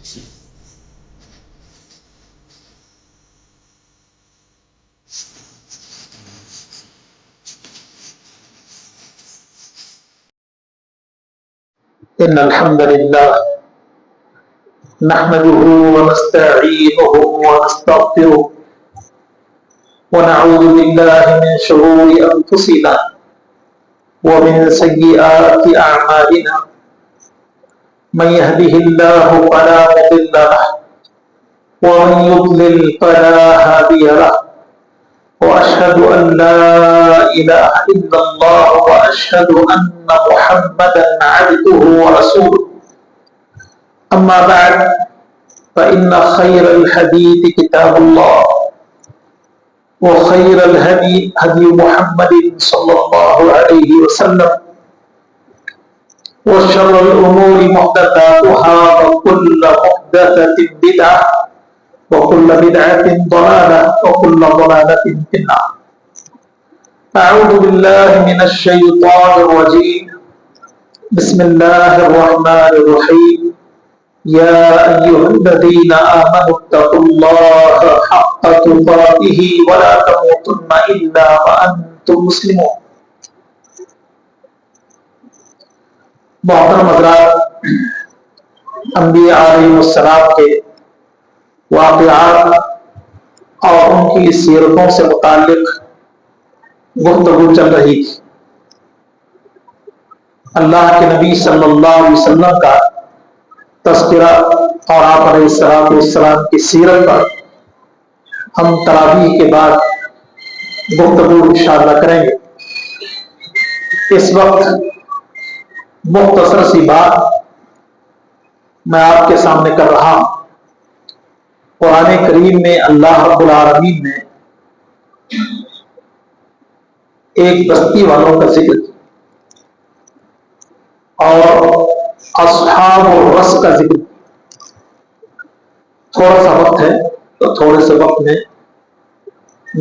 إن الحمد لله نحمده ونستعينه ونستغفره ونعوذ بالله من شرور أنفسنا ومن سيئات أعمالنا من يهده الله فلا مضل له ومن يضلل فلا هادي له وأشهد أن لا إله إلا الله وأشهد أن محمدا عبده ورسوله أما بعد فإن خير الحديث كتاب الله وخير الهدي هدي محمد صلى الله عليه وسلم وشر الأمور محدثاتها وكل محدثة بدعة وكل بدعة ضلالة وكل ضلالة في النار. أعوذ بالله من الشيطان الرجيم. بسم الله الرحمن الرحيم. يا أيها الذين آمنوا اتقوا الله حق تقاته ولا تموتن إلا وأنتم مسلمون. محترم حضرات، انبیاء علیہ السلام کے واقعات اور ان کی سیرتوں سے متعلق گفتگو چل رہی تھی. اللہ کے نبی صلی اللہ علیہ وسلم کا تذکرہ اور آپ علیہ السلام کی سیرت پر ہم تراویح کے بعد گفتگو انشاءاللہ کریں گے. اس وقت مختصر سی بات میں آپ کے سامنے کر رہا ہوں. قرآن کریم میں اللہ رب العالمین نے ایک بستی والوں کا ذکر کیا اور اصحاب الرس کا ذکر. تھوڑا سا وقت ہے تو تھوڑے سے وقت میں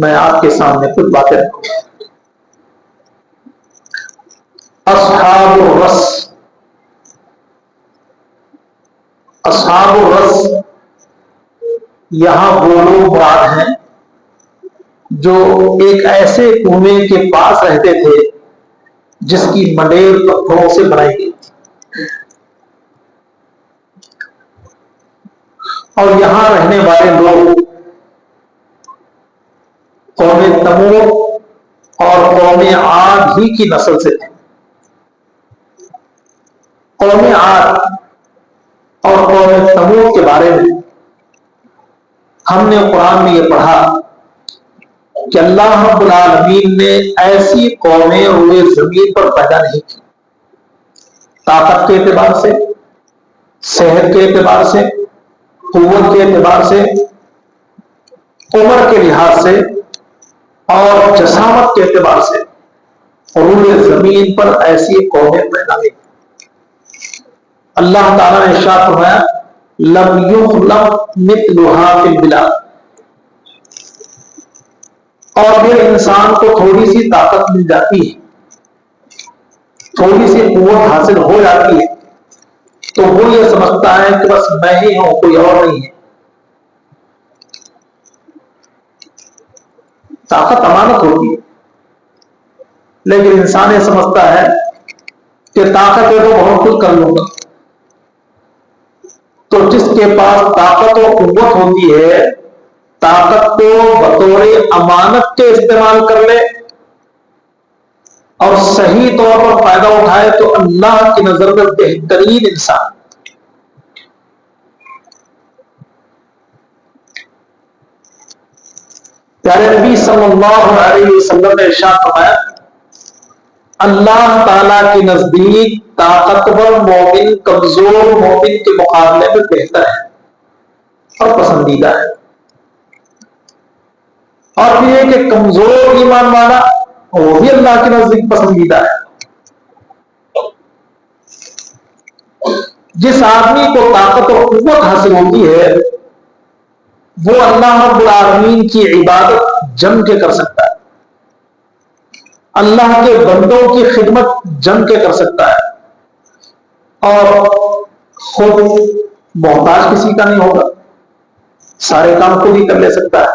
میں آپ کے سامنے کچھ باتیں رکھوں. اصحاب الرس، اصحاب الرس یہاں وہ لوگ مراد ہیں جو ایک ایسے کنویں کے پاس رہتے تھے جس کی منڈیر پتھروں سے بنائی گئی تھی. اور یہاں رہنے والے لوگ قوم تمود اور قوم عاد ہی کی نسل سے تھے. قوم عاد اور قوم تمود کے بارے میں ہم نے قرآن میں یہ پڑھا کہ اللہ رب العالمین نے ایسی قومیں روئے زمین پر پیدا نہیں کی. طاقت کے اعتبار سے، صحت کے اعتبار سے، قوت کے اعتبار سے، عمر کے لحاظ سے اور جسامت کے اعتبار سے روئے زمین پر ایسی قومیں پیدا نہیں. اللہ تعالیٰ نے ارشاد فرمایا لم یخلق مثلها فی البلاد. اور پھر انسان کو تھوڑی سی طاقت مل جاتی ہے، تھوڑی سی قوت حاصل ہو جاتی ہے تو وہ یہ سمجھتا ہے کہ بس میں ہی ہوں، کوئی اور نہیں ہے. طاقت امانت ہوتی ہے لیکن انسان یہ سمجھتا ہے کہ طاقت ہے تو بہت کچھ کر لوں گا. تو جس کے پاس طاقت و قوت ہوتی ہے، طاقت کو بطور امانت کے استعمال کر لے اور صحیح طور پر فائدہ اٹھائے تو اللہ کی نظر میں بہترین انسان. پیارے نبی صلی اللہ علیہ وسلم نے ارشاد فرمایا اللہ تعالی کے نزدیک طاقتور مومن کمزور مومن کے مقابلے میں بہتر ہے اور پسندیدہ ہے. اور پھر یہ کہ کمزور ایمان والا وہ بھی اللہ کے نزدیک پسندیدہ ہے. جس آدمی کو طاقت اور قوت حاصل ہوتی ہے وہ اللہ رب العالمین کی عبادت جم کے کر سکتا ہے، اللہ کے بندوں کی خدمت جم کے کر سکتا ہے اور خود محتاج کسی کا نہیں ہوگا, سارے کام خود ہی کر لے سکتا ہے.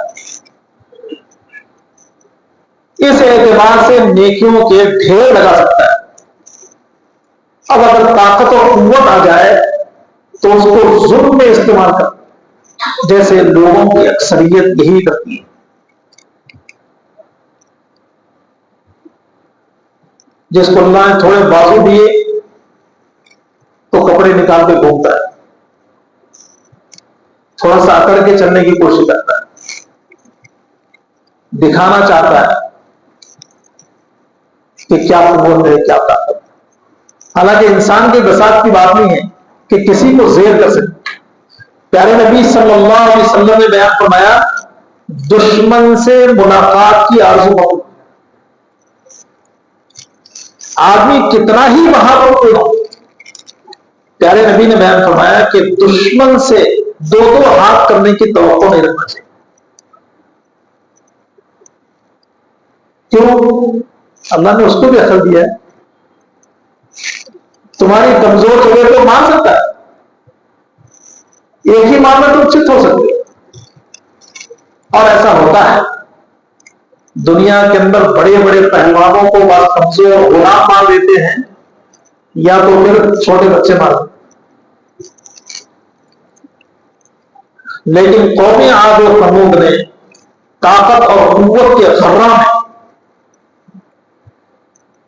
اس اعتبار سے نیکیوں کے ڈھیر لگا سکتا ہے. اب اگر طاقت اور قوت آ جائے تو اس کو ظلم میں استعمال کر, جیسے لوگوں کی اکثریت یہی کرتی ہے. جس کو اللہ نے تھوڑے بازو دیے تو کپڑے نکال کے گھومتا ہے, تھوڑا سا اکڑ کے چلنے کی کوشش کرتا ہے, دکھانا چاہتا ہے کہ کیا قوت ہے, کیا طاقت ہے. حالانکہ انسان کے بساط کی بات نہیں ہے کہ کسی کو زیر کر سکے. پیارے نبی صلی اللہ علیہ وسلم نے بیان فرمایا, دشمن سے ملاقات کی آرزو ہو, آدمی کتنا ہی بہادر ہو, پیارے نبی نے بیان فرمایا کہ دشمن سے دو دو ہاتھ کرنے کی توقع نہیں رکھنا چاہیے. کیوں؟ اللہ نے اس کو بھی اثر دیا ہے. تمہاری کمزور جگہ کو مان سکتا ہے, ایک ہی مارنا تو چت ہو سکتے, اور ایسا ہوتا ہے. دنیا کے اندر بڑے بڑے پہلوانوں کو بات کمزور غلام مار دیتے ہیں, یا تو پھر چھوٹے بچے مار دیتے. لیکن قوم عاد و ثمود نے طاقت اور قوت کے خرہ میں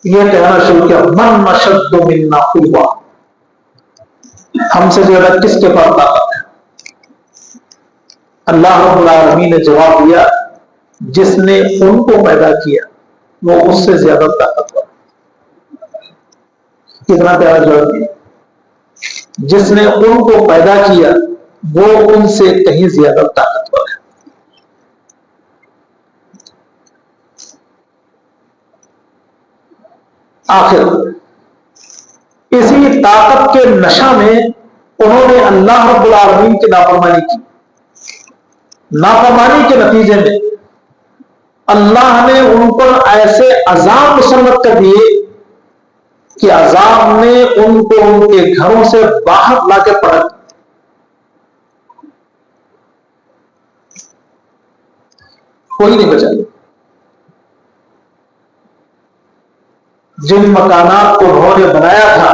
یہ کہنا شروع کیا, من اشد منا قوہ, ہم سے زیادہ کس کے پاس طاقت ہے؟ اللہ رب العالمین نے جواب دیا, جس نے ان کو پیدا کیا وہ اس سے زیادہ طاقتور. کتنا پیارا جواب دیا, جس نے ان کو پیدا کیا وہ ان سے کہیں زیادہ طاقتور ہے. آخر اسی طاقت کے نشہ میں انہوں نے اللہ رب العالمین کی نافرمانی کی. نافرمانی کے نتیجے میں اللہ نے ان پر ایسے عذاب مسلط کر دیے کہ عذاب نے ان کو ان کے گھروں سے باہر لا کے پڑا. کوئی نہیں بچا. جن مکانات کو انہوں نے بنایا تھا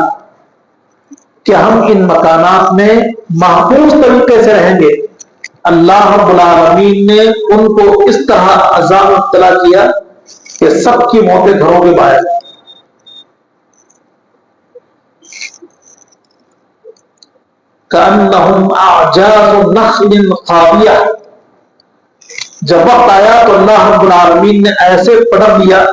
کہ ہم ان مکانات میں محفوظ طریقے سے رہیں گے, اللہ رب العالمین نے ان کو اس طرح عذاب مبتلا کیا کہ سب کی موتیں گھروں کے باہر. کأنہم اعجاز نخل خاویہ, جب وقت آیا تو اللہ رب العالمین نے ایسے پڑھ دیا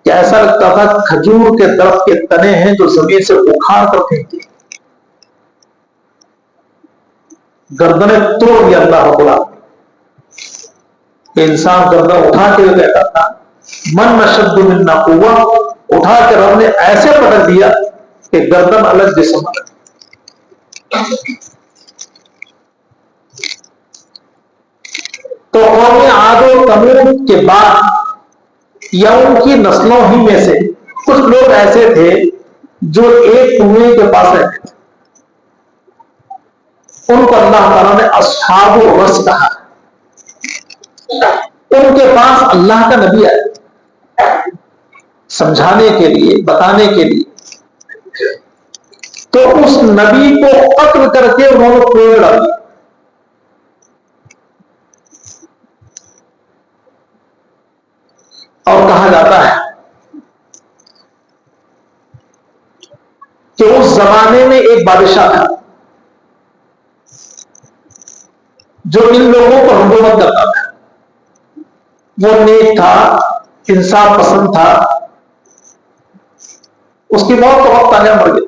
کہ ایسا لگتا تھا کھجور کے درخت کے تنے ہیں جو زمین سے اکھاڑ کر پھینک دیے. گردنیں توڑ دیا اللہ رب العالمین. کہ انسان گردن اٹھا کے کہتا تھا من اشد منا قوہ, اٹھا کے رب نے ایسے پکڑ دیا کہ گردن الگ جسم الگ. تو قوم عاد و ثمود کے بعد یا ان کی نسلوں ہی میں سے کچھ لوگ ایسے تھے جو ایک کنویں کے پاس رہتے تھے. ان کو اللہ تعالیٰ نے اصحاب الرس کہا. ان کے پاس اللہ کا نبی آیا سمجھانے کے لیے, بتانے کے لیے, تو اس نبی کو قتل کر کے انہوں نے کنویں ڈال دیا. اور کہا جاتا ہے کہ اس زمانے میں ایک بادشاہ تھا جو ان لوگوں کو حکومت کرتا تھا. وہ نیک تھا, انصاف پسند تھا. اس کی موت کا وقت آیا, مر گیا.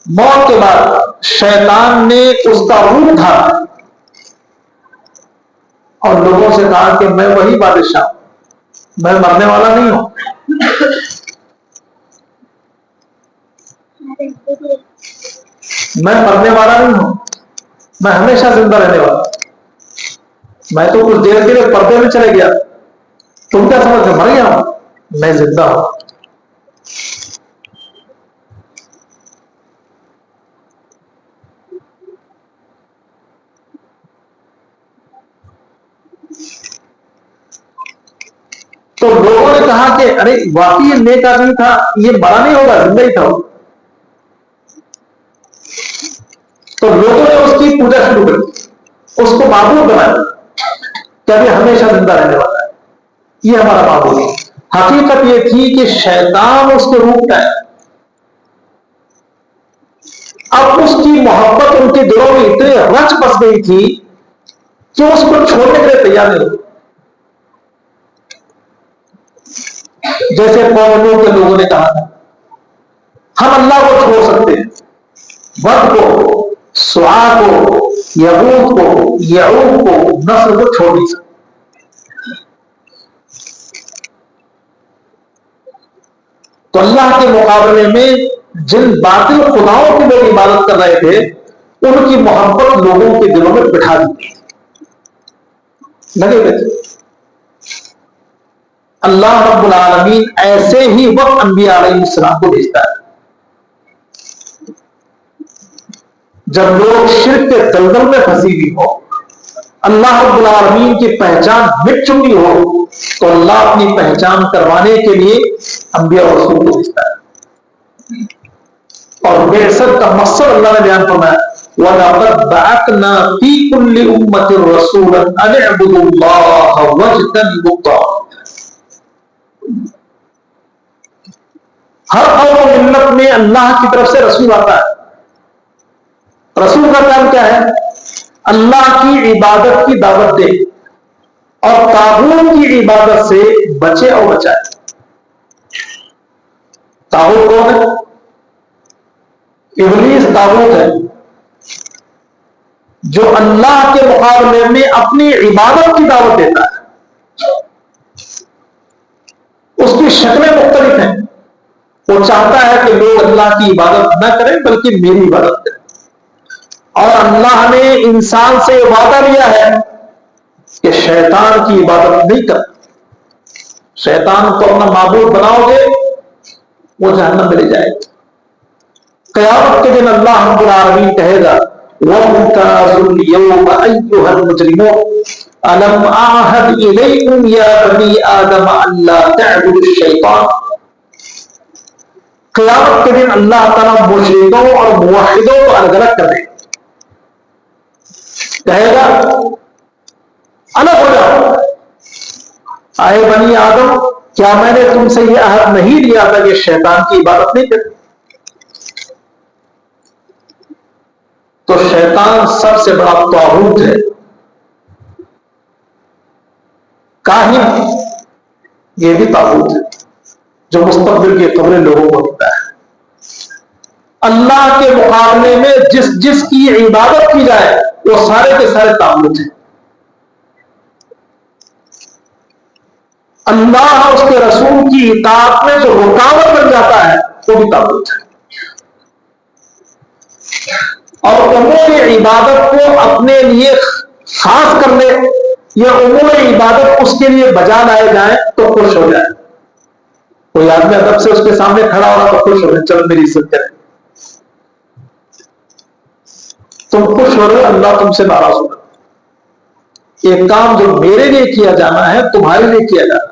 موت کے بعد شیطان نے اس کا روح تھا اور لوگوں سے کہا کہ میں وہی بادشاہ ہوں, میں مرنے والا نہیں ہوں, میں مرنے والا نہیں ہوں, میں ہمیشہ زندہ رہنے والا ہوں. میں تو کچھ دیر کے لیے پردے میں چلے گیا, تم کیا سمجھ میں مر گیا ہوں؟ میں زندہ ہوں. ارے واقعی یہ نیک آدمی تھا، یہ بڑا نہیں ہوگا، زندہ ہی تھا وہ. تو لوگوں نے اس کی پوجا شروع کر دی، اس کو معبود بنایا کہ ابھی ہمیشہ زندہ رہنے والا ہے، یہ ہمارا معبود ہے. حقیقت یہ تھی کہ شیطان اس کے روح کا ہے. اب اس کی محبت ان کے دلوں میں اتنی رچ بس گئی تھی کہ اس کو چھوڑنے کے لیے تیار نہیں ہوتے. جیسے قوم نوح کے لوگوں نے کہا تھا ہم اللہ کو چھوڑ سکتے ہیں، ود کو، سوا کو، یغوث کو، یعوق کو، نصر کو چھوڑ نہیں سکتے. تو اللہ کے مقابلے میں جن باطل خداؤں کی لوگ عبادت کر رہے تھے ان کی محبت لوگوں کے دلوں میں بٹھا دی لگے گئے. اللہ رب العالمین ایسے ہی وقت انبیاء علیہ السلام کو بھیجتا ہے جب لوگ شرک کے دلدل میں پھنسی ہوئی ہو، اللہ رب العالمین کی پہچان مٹ چکی ہو، تو اللہ اپنی پہچان کروانے کے لیے انبیاء اور رسول کو بھیجتا ہے. اور بعثت کا مقصد اللہ نے بیان فرمایا وَلَقَدْ بَعَثْنَا فِي كُلِّ أُمَّةٍ رَسُولًا أَنِ اعْبُدُوا اللَّهَ وَاجْتَنِبُوا الطَّاغُوتَ. ہر قوم و ملت میں اللہ کی طرف سے رسول آتا ہے. رسول کا کام کیا ہے؟ اللہ کی عبادت کی دعوت دے اور طاغوت کی عبادت سے بچے اور بچائے. طاغوت کون ہے؟ ابلیس طاغوت ہے جو اللہ کے مقابلے میں اپنی عبادت کی دعوت دیتا ہے. اس کی شکلیں مختلف ہیں. وہ چاہتا ہے کہ لوگ اللہ کی عبادت نہ کریں بلکہ میری عبادت کریں. اور اللہ نے انسان سے وعدہ لیا ہے کہ شیطان کی عبادت نہیں کر. شیطان کو اپنا معبود بناؤ گے وہ جہنم میں لے جائے گا. قیامت کے دن اللہ رب العالمین کہے گا وَامْتَازُوا الْيَوْمَ أَيُّهَا الْمُجْرِمُونَ أَلَمْ أَعْهَدْ إِلَيْكُمْ يَا بَنِي آدَمَ أَلَّا تَعْبُدُوا الشَّيْطَانَ. قیامت کے دن اللہ تعالیٰ مشرکوں اور موحدوں کو الگ الگ کر دے گا. کہے گا الگ ہو جاؤ. آئے بنی آدم کیا میں نے تم سے یہ عہد نہیں لیا تھا کہ شیطان کی عبادت نہیں کرتی؟ تو شیطان سب سے بڑا طاغوت ہے. کاہن یہ بھی طاغوت ہے جو مستقبل کی خبریں لوگوں کو دیتا ہے. اللہ کے مقابلے میں جس کی عبادت کی جائے وہ سارے کے سارے طاغوت ہیں. اللہ اور اس کے رسول کی اطاعت میں جو رکاوٹ بن جاتا ہے وہ بھی طاغوت ہے. اور امور عبادت کو اپنے لیے خاص کر لے یا امور عبادت اس کے لیے بجا لائے جائیں تو خوش ہو جائے. کوئی آدمی ادب سے اس کے سامنے کھڑا ہو رہا تو خوش ہو جائے چلو میری عزت کرے. تم خوش ہو رہے اللہ تم سے ناراض ہوگا. ایک کام جو میرے لیے کیا جانا ہے تمہارے لیے کیا جانا.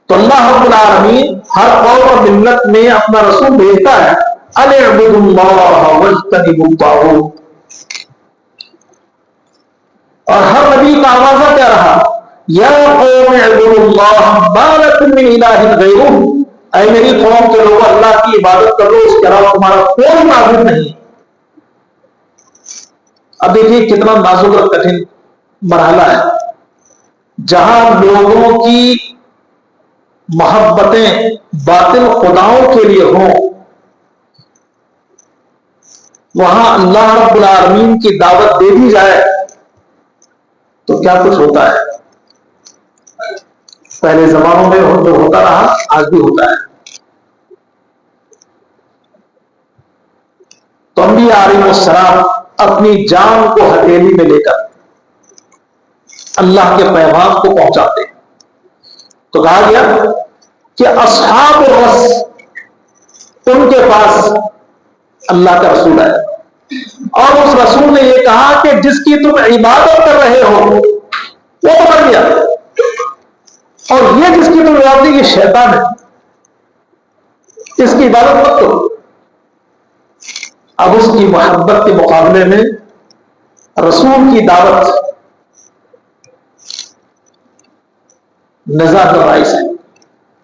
تو اللہ رب العالمین ہر قوم اور ملت میں اپنا رسول بھیجتا ہے ان اعبدوا اللہ واجتنبوا الطاغوت. اور ہر نبی کا آوازہ کیا رہا یا قوم اعبدوا اللہ ما لکم من الہ غیرہ. اے میری قوم کے لوگ اللہ کی عبادت کرو اس کے علاوہ تمہارا کوئی معبود نہیں. اب دیکھیے کتنا نازک اور کٹھن مرحلہ ہے. جہاں لوگوں کی محبتیں باطل خداؤں کے لیے ہوں وہاں اللہ رب العالمین کی دعوت دے دی جائے تو کیا کچھ ہوتا ہے. پہلے زمانوں میں جو ہوتا رہا آج بھی ہوتا ہے. تو انبیاء علیہ السلام اپنی جان کو ہتھیلی میں لے کر اللہ کے پیغام کو پہنچاتے ہیں. تو کہا گیا کہ اصحاب الرس ان کے پاس اللہ کا رسول ہے اور اس رسول نے یہ کہا کہ جس کی تم عبادت کر رہے ہو وہ تو مر گیا. اور یہ جس کی تم عبادت یہ شیطان ہے، اس کی عبادت مت کرو۔ اب اس کی محبت کے مقابلے میں رسول کی دعوت نزاع کا باعث ہے،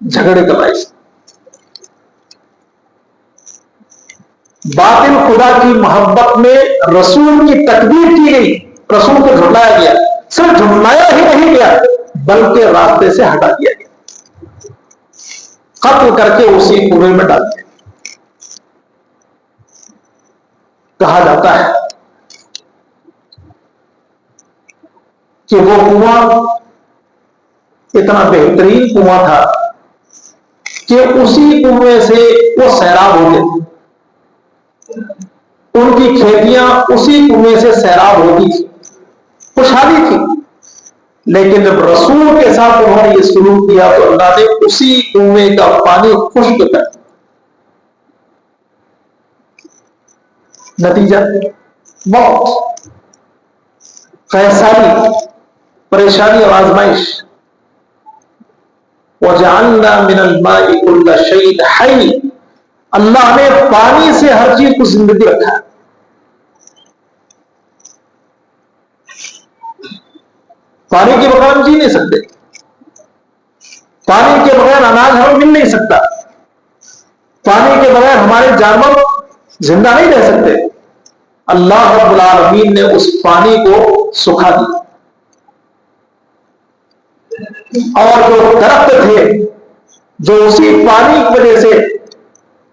جھگڑے کا باعث ہے۔ باطل خدا کی محبت میں رسول کی تکبیر کی گئی، رسول کو جھٹلایا گیا، صرف جھٹلایا ہی نہیں گیا بلکہ راستے سے ہٹا دیا گیا، قتل کر کے اسی کنویں میں ڈال دیا۔ کہا جاتا ہے کہ وہ کنواں اتنا بہترین کنواں تھا کہ اسی کنویں سے وہ سیراب ہو گئے، ان کی کھیتیاں اسی کنویں سے سیراب ہوتی تھی، خوشحالی تھی۔ لیکن جب رسول کے ساتھ انہوں نے یہ سلوک کیا تو اللہ نے اسی کنویں کا پانی خشک کر دیا۔ نتیجہ موت، خیساری، پریشانی اور آزمائش۔ وَجَعَلْنَا مِنَ الْمَاءِ كُلَّ شَيْءٍ حَيٍّ، اللہ نے پانی سے ہر چیز کو زندگی رکھا ہے۔ پانی کے بغیر ہم جی نہیں سکتے، پانی کے بغیر اناج ہمیں مل نہیں سکتا، پانی کے بغیر ہمارے جانور زندہ نہیں رہ سکتے۔ اللہ رب العالمین نے اس پانی کو سکھا دیا، اور جو درخت تھے جو اسی پانی کی وجہ سے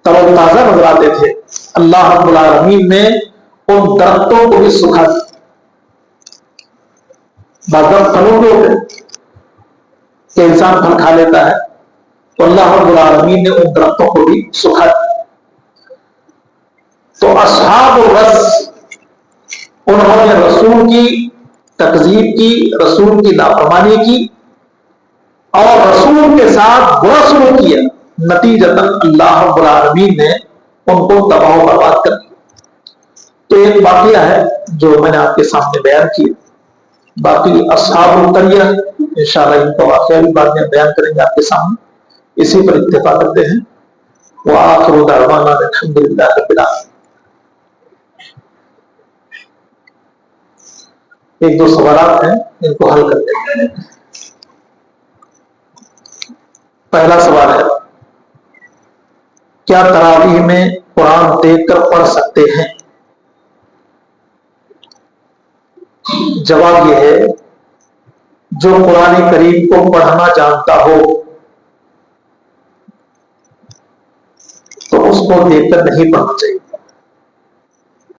تر و تازہ نظر آتے تھے، اللہ رب العالمین نے ان درختوں کو بھی سکھا دیا۔ بعض پھلوں کے ہوتے کہ انسان پھل کھا لیتا ہے، تو اللہ رب العالمین نے ان درختوں کو بھی سکھا دیا۔ تو اصحاب الرس، انہوں نے رسول کی تکذیب کی، رسول کی نافرمانی کی اور رسول کے ساتھ برا سلوک کیا، نتیجتاً اللہ رب العالمین نے ان کو تباہ و برباد کر دیا۔ تو ایک واقعہ ہے جو میں نے آپ کے سامنے بیان کیا، باقی اصحاب القریہ انشاءاللہ ان کا واقعہ بھی بعد میں بیان کریں گے آپ کے سامنے۔ اسی پر اکتفا کرتے ہیں۔ وآخر دعوانا الحمدللہ رب العالمین۔ ایک دو سوالات ہیں، ان کو حل کرتے ہیں۔ پہلا سوال ہے، کیا تراویح میں قرآن دیکھ کر پڑھ سکتے ہیں؟ جواب یہ ہے، جو قرآن کریم کو پڑھنا جانتا ہو تو اس کو دیکھ کر نہیں پڑھنا چاہیے۔